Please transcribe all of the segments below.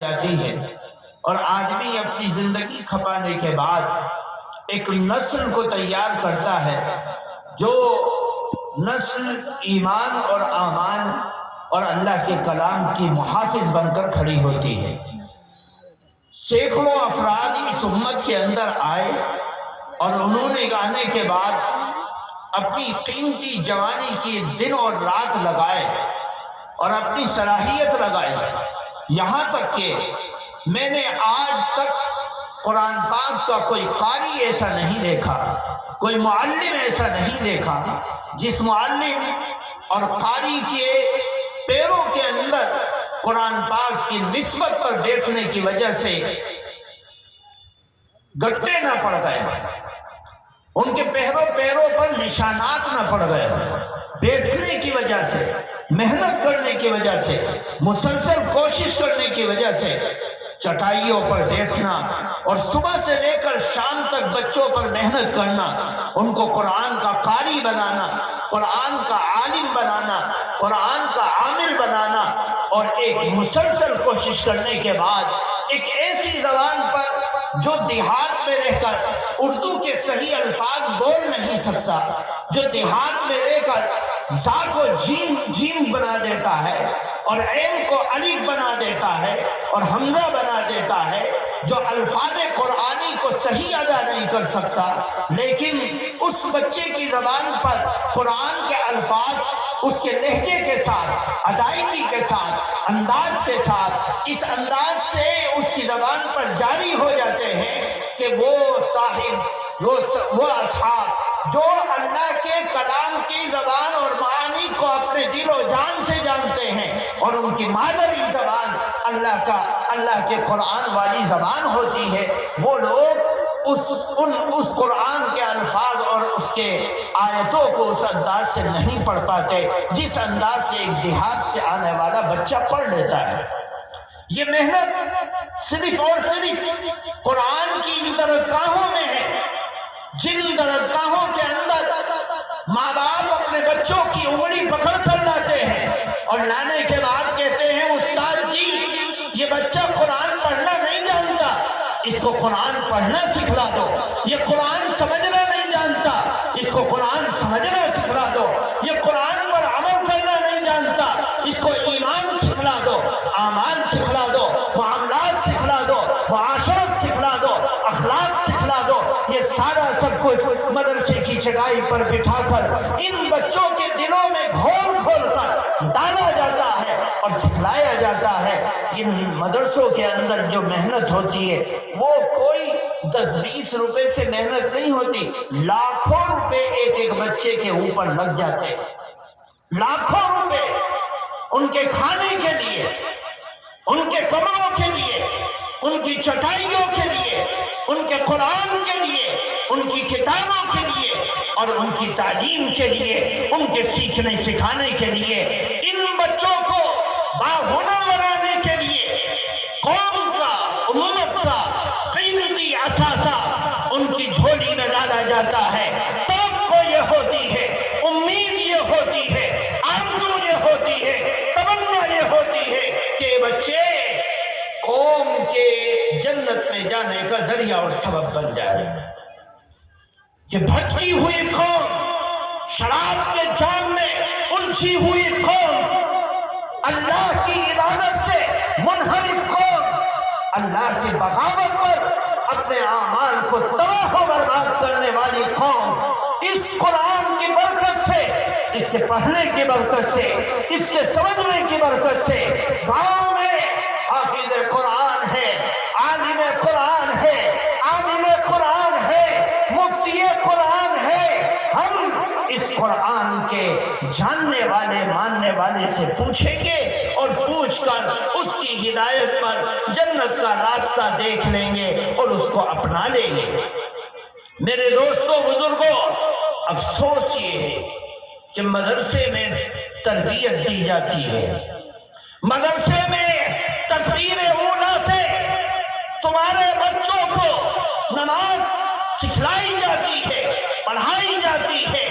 جاتی ہے اور آدمی اپنی زندگی کھپانے کے بعد ایک نسل کو تیار کرتا ہے جو نسل ایمان اور امان اور اللہ کے کلام کی محافظ بن کر کھڑی ہوتی ہے۔ سینکڑوں افراد اس امت کے اندر آئے اور انہوں نے آنے کے بعد اپنی قیمتی جوانی کی دن اور رات لگائے اور اپنی صلاحیت لگائی، یہاں تک کہ میں نے آج تک قرآن پاک کا کوئی قاری ایسا نہیں دیکھا، کوئی معلم ایسا نہیں دیکھا جس معلم اور قاری کے پیروں کے اندر قرآن پاک کی نسبت پر دیکھنے کی وجہ سے گٹے نہ پڑ گئے، ان کے پیروں پر نشانات نہ پڑ گئے، بیٹھنے کی وجہ سے، محنت کرنے کی وجہ سے، مسلسل کوشش کرنے کی وجہ سے چٹائیوں پر بیٹھنا اور صبح سے لے کر شام تک بچوں پر محنت کرنا، ان کو قرآن کا قاری بنانا، قرآن کا عالم بنانا، قرآن کا عامل بنانا، اور ایک مسلسل کوشش کرنے کے بعد ایک ایسی زبان پر جو دیہات میں رہ کر اردو کے صحیح الفاظ بول نہیں سکتا، جو دیہات میں رہ کر زا کو جیم بنا دیتا ہے اور عین کو الف بنا دیتا ہے اور حمزہ بنا دیتا ہے، جو الفاظ قرآنی کو صحیح ادا نہیں کر سکتا، لیکن اس بچے کی زبان پر قرآن کے الفاظ اس کے لہجے کے ساتھ، ادائیگی کے ساتھ، انداز کے ساتھ، اس انداز سے اس کی زبان پر جاری ہو جاتے ہیں کہ وہ صاحب، وہ اصحاب جو اللہ کے کلام کی زبان اور معانی کو اپنے دل و جان سے جانتے ہیں اور ان کی مادری زبان اللہ کے قرآن والی زبان ہوتی ہے، وہ لوگ اس قرآن کے الفاظ اور اس کے آیتوں کو اس انداز سے نہیں پڑھ پاتے جس انداز سے ایک دیہات سے آنے والا بچہ پڑھ لیتا ہے۔ یہ محنت صرف اور صرف قرآن کی درسگاہوں میں ہے، جن درسگاہوں کے اندر ماں باپ اپنے بچوں کی انگلی پکڑ کر لاتے ہیں اور لانے کے بعد کہتے ہیں استاد جی یہ بچہ قرآن پڑھنا نہیں جانتا، اس کو قرآن پڑھنا سکھلا دو، یہ قرآن سمجھنا نہیں جانتا، اس کو قرآن سمجھنا سکھلا دو، یہ قرآن پر عمل کرنا نہیں جانتا، اس کو ایمان سکھلا دو، اعمال سکھلا دو، معاملات سکھلا دو، معاشرت سکھلا دو، اخلاق سکھلا دو۔ یہ سارا سب کچھ مدرسے کی چٹائی پر بٹھا کر ان بچوں کے دلوں میں گھول کھول کر ڈالا جاتا ہے اور سکھلایا جاتا ہے۔ ان مدرسوں کے اندر جو محنت ہوتی ہے وہ کوئی 10-20 روپے سے محنت نہیں ہوتی، لاکھوں روپے ایک ایک بچے کے اوپر لگ جاتے ہیں، لاکھوں روپے ان کے کھانے کے لیے، ان کے کمروں کے لیے، ان کی چٹائیوں کے لیے، ان کے قرآن کے لیے، ان کی کتابوں کے لیے اور ان کی تعلیم کے لیے، ان کے سیکھنے سکھانے کے لیے، ان بچوں کو باہنر بنانے کے لیے قوم کا، امت کا قیمتی اثاثہ ان کی جھولی میں ڈالا جاتا ہے۔ توقع یہ ہوتی ہے، امید یہ ہوتی ہے، آرزو یہ ہوتی ہے، تمنا یہ ہوتی ہے کہ یہ بچے قوم کے جنت میں جانے کا ذریعہ اور سبب بن جائے۔ یہ بھٹکی ہوئی قوم، شراب کے جام میں الجھی ہوئی قوم، اللہ کی عبادت سے منحرف قوم، اللہ کی بغاوت پر اپنے اعمال کو تباہ و برباد کرنے والی قوم، اس قرآن کی برکت سے، اس کے پڑھنے کی برکت سے، اس کے سمجھنے کی برکت سے گاؤں میں حافظ قرآن ہے، عالم قرآن ہے، عامل قرآن ہے، مفتی قرآن ہے۔ ہم اس قرآن کے جاننے والے ماننے والے سے پوچھیں گے اور پوچھ کر اس کی ہدایت پر جنت کا راستہ دیکھ لیں گے اور اس کو اپنا لیں گے۔ میرے دوستوں، بزرگوں، افسوس یہ ہے کہ مدرسے میں تربیت دی جاتی ہے، مدرسے میں تکبیر اولیٰ سے تمہارے بچوں کو نماز سکھلائی جاتی ہے، پڑھائی جاتی ہے،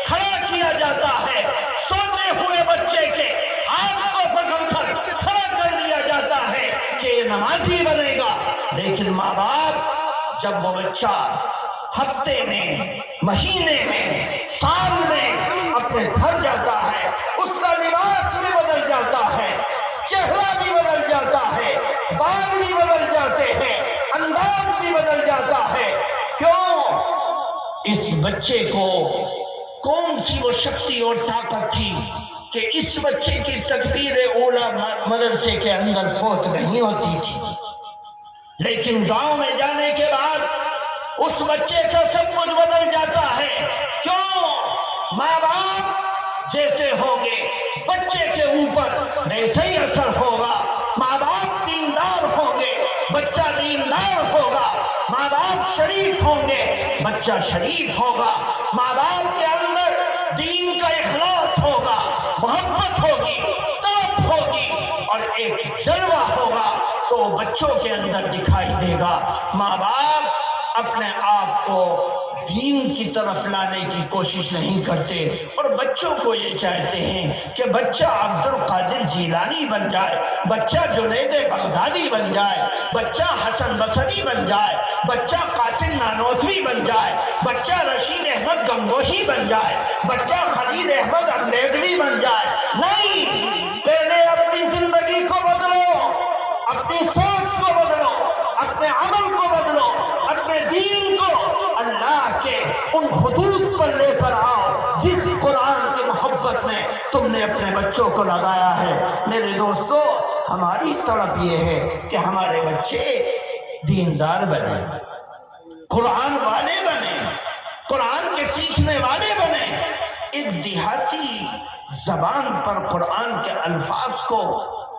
کھڑا کیا جاتا ہے، سوتے ہوئے بچے کے ہاتھ کو پکڑ کر کھڑا کر لیا جاتا ہے کہ نمازی بنے گا، لیکن ماں باپ جب وہ بچہ ہفتے میں، مہینے میں، سال میں اپنے گھر جاتا ہے، اس کا لباس بھی بدل جاتا ہے، چہرہ بھی بدل جاتا ہے، بال بھی بدل جاتے ہیں، انداز بھی بدل جاتا ہے۔ کیوں؟ اس بچے کو کون سی وہ شکتی اور طاقت تھی کہ اس بچے کی تکبیر اولیٰ مدرسے کے اندر فوت نہیں ہوتی تھی، لیکن گاؤں میں جانے کے بعد اس بچے کا سب کچھ بدل جاتا ہے۔ کیوں؟ ماں باپ جیسے ہوں گے بچے کے اوپر ویسے ہی اثر ہوگا۔ ماں باپ دیندار ہوں گے، بچہ دیندار ہوگا۔ ماں باپ شریف ہوں گے، بچہ شریف ہوگا۔ ماں باپ کے اندر دین کا اخلاص ہوگا، محبت ہوگی، طلب ہوگی اور ایک جلوہ ہوگا تو بچوں کے اندر دکھائی دے گا۔ ماں باپ اپنے آپ کو دین کی طرف لانے کی کوشش نہیں کرتے اور بچوں کو یہ چاہتے ہیں کہ بچہ عبد القادر جیلانی بن جائے، بچہ جنید بغدادی بن جائے، بچہ حسن بصری بن جائے، بچہ قاسم نانوتوی بن جائے، بچہ رشید احمد گنگوہی بن جائے، بچہ خلیل احمد اندیدوی بن جائے۔ نہیں، پہلے اپنی زندگی کو بدلو، اپنی سوچ کو بدلو، اپنے عمل کو بدلو، اپنے دین کو اللہ کے ان خطوط پر لے کر آؤ جس قرآن کی محبت میں تم نے اپنے بچوں کو لگایا ہے۔ میرے دوستو، ہماری طلب یہ ہے کہ ہمارے بچے دیندار بنے، قرآن والے بنے، قرآن کے سیکھنے والے بنے، ایک دیہاتی زبان پر قرآن کے الفاظ کو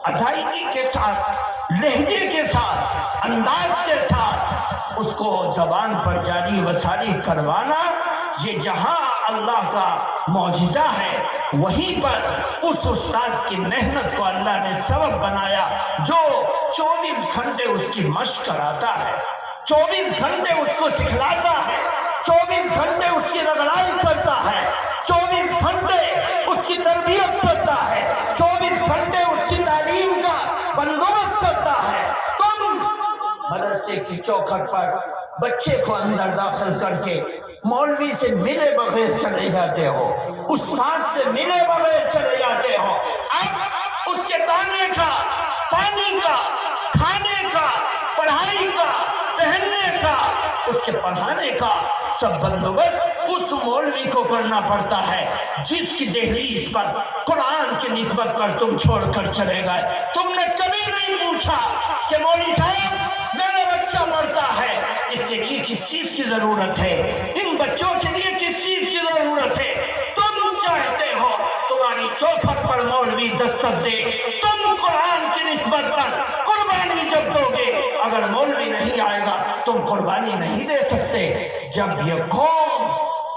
ادائیگی کے ساتھ، لہجے کے ساتھ، انداز کے ساتھ اس کو زبان پر جاری و ساری کروانا، یہ جہاں اللہ کا معجزہ ہے، وہیں پر اس استاذ کی محنت کو اللہ نے سبب بنایا جو 24 گھنٹے اس کی مشق کراتا ہے، 24 گھنٹے اس کو سکھلاتا ہے، 24 گھنٹے اس کی رگڑائی کرتا ہے، 24 گھنٹے اس کی تربیت کرتا ہے، 24 گھنٹے اس کی تعلیم کا بندوبست کرتا ہے۔ تم مدرسے کی چوکھٹ پر بچے کو اندر داخل کر کے مولوی سے ملے بغیر چلے جاتے ہو، استاد سے ملے بغیر چلے جاتے ہو۔ اب اس کے دانے کا، پانی کا، کھانے کا، پڑھائی کا، پہننے کا، اس کے پڑھانے کا سب بندوبست اس مولوی کو کرنا پڑتا ہے جس کی دہلیز پر قرآن کی نسبت پر تم چھوڑ کر چلے گئے۔ تم نے کبھی نہیں پوچھا کہ مولوی صاحب میرا بچہ پڑھتا ہے، اس کے لیے کس چیز کی ضرورت ہے، ان بچوں کے لیے کس چیز کی ضرورت ہے۔ تم چاہتے ہو تمہاری چوکھٹ پر مولوی دستک دے، تم قرآن کی نسبت پر قربانی جب دو گے، اگر مولوی نہیں آئے گا تم قربانی نہیں دے سکتے۔ جب یہ قوم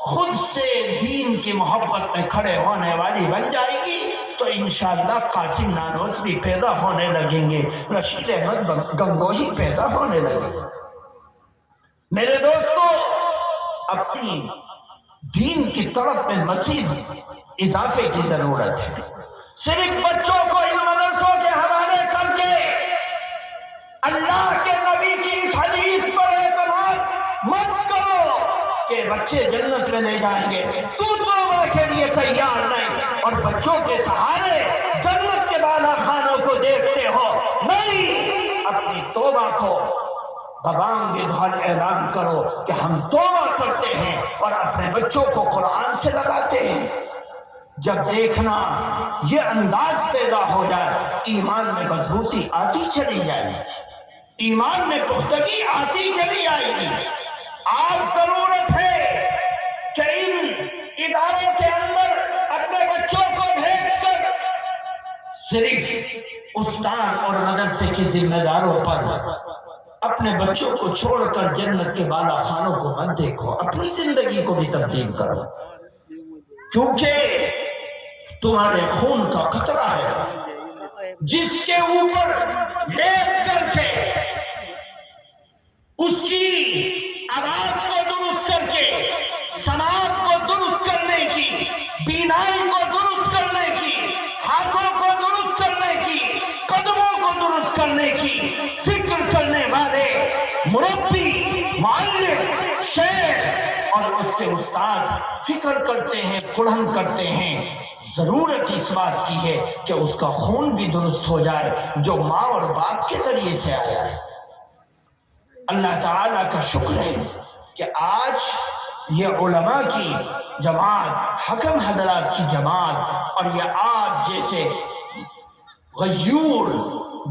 خود سے دین کی محبت میں کھڑے ہونے والی بن جائے گی تو انشاءاللہ قاسم نانوتوی پیدا ہونے لگیں گے، رشید احمد گنگوہی پیدا ہونے لگیں گے۔ میرے دوستو، اپنی دین کی طرف میں مزید اضافے کی ضرورت ہے۔ صرف بچوں کو ان مدرسوں کے حوالے کر کے اللہ کے نبی کی اس حدیث پر اعتماد مت کرو کہ بچے جنت میں لے جائیں گے، تو توبہ کے لیے تیار نہیں اور بچوں کے سہارے جنت کے بالا خانوں کو دیکھتے ہو۔ نہیں، اپنی توبہ کو ببانگ دھال اعلان کرو کہ ہم توبہ کرتے ہیں اور اپنے بچوں کو قرآن سے لگاتے ہیں۔ جب دیکھنا یہ انداز پیدا ہو جائے، ایمان میں مضبوطی آتی چلی جائے گی، ایمان میں پختگی آتی چلی آئے گی۔ آج ضرورت ہے کہ ان اداروں کے اندر اپنے بچوں کو بھیج کر صرف استاد اور مدرسے کے ذمہ داروں پر اپنے بچوں کو چھوڑ کر جنت کے بالا خانوں کو مت دیکھو، اپنی زندگی کو بھی تبدیل کرو، کیونکہ تمہارے خون کا قطرہ ہے جس کے اوپر لیٹ کر کے اس کی آواز کو درست کر کے، سماعت کو درست کرنے کی، بینائی کو درست کرنے کی، ہاتھوں کو درست کرنے کی، قدموں کو درست کرنے کی کی فکر کرنے والے مربی، معلم، شیخ اور اس کے استاد فکر کرتے ہیں، قرآن کرتے ہیں، ضرورت اس بات کی ہے کہ اس کا خون بھی درست ہو جائے جو ماں اور باپ کے ذریعے سے آیا ہے۔ اللہ تعالیٰ کا شکر ہے کہ آج یہ علماء کی جماعت، حکم حضرات کی جماعت اور یہ آپ جیسے غیور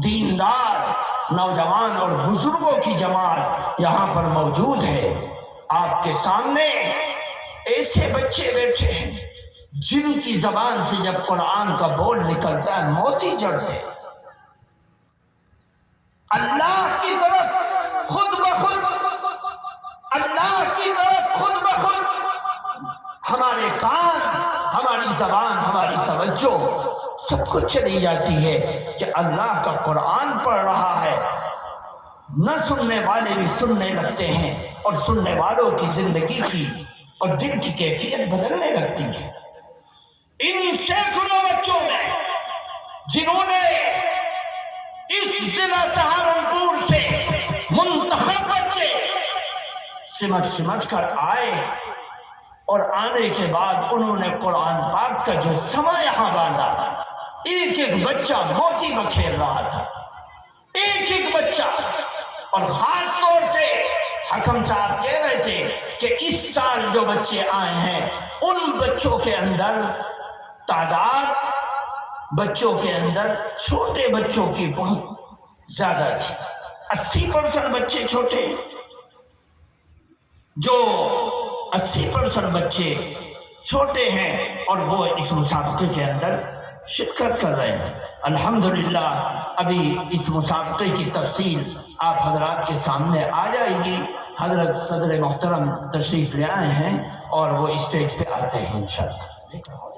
دیندار نوجوان اور بزرگوں کی جماعت یہاں پر موجود ہے۔ آپ کے سامنے ایسے بچے بیٹھے ہیں جن کی زبان سے جب قرآن کا بول نکلتا ہے موتی جڑتے، اللہ کی طرف خود بخود، اللہ کی طرف خود بخود ہمارے کان، ہماری زبان، ہماری توجہ سب کچھ چلی جاتی ہے کہ اللہ کا قرآن پڑھ رہا ہے۔ نہ سننے والے بھی سننے لگتے ہیں اور سننے والوں کی زندگی کی اور دل کی کیفیت بدلنے لگتی ہے۔ ان سینکڑوں بچوں میں جنہوں نے اس ضلع سہارنپور سے منتخب بچے سمٹ کر آئے اور آنے کے بعد انہوں نے قرآن پاک کا جو سما یہاں باندھا، ایک ایک بچہ موتی بکھیر رہا تھا، ایک ایک بچہ۔ اور خاص طور سے حکم صاحب کہہ رہے تھے کہ اس سال جو بچے آئے ہیں ان بچوں کے اندر تعداد، بچوں کے اندر چھوٹے بچوں کی بہت زیادہ تھی۔ 80% بچے چھوٹے، جو 80% بچے چھوٹے ہیں اور وہ اس مسابقے کے اندر شرکت کر رہے ہیں۔ الحمدللہ ابھی اس مسابقے کی تفصیل آپ حضرات کے سامنے آ جائے گی۔ حضرت صدر محترم تشریف لے آئے ہیں اور وہ اسٹیج پہ آتے ہیں انشاءاللہ۔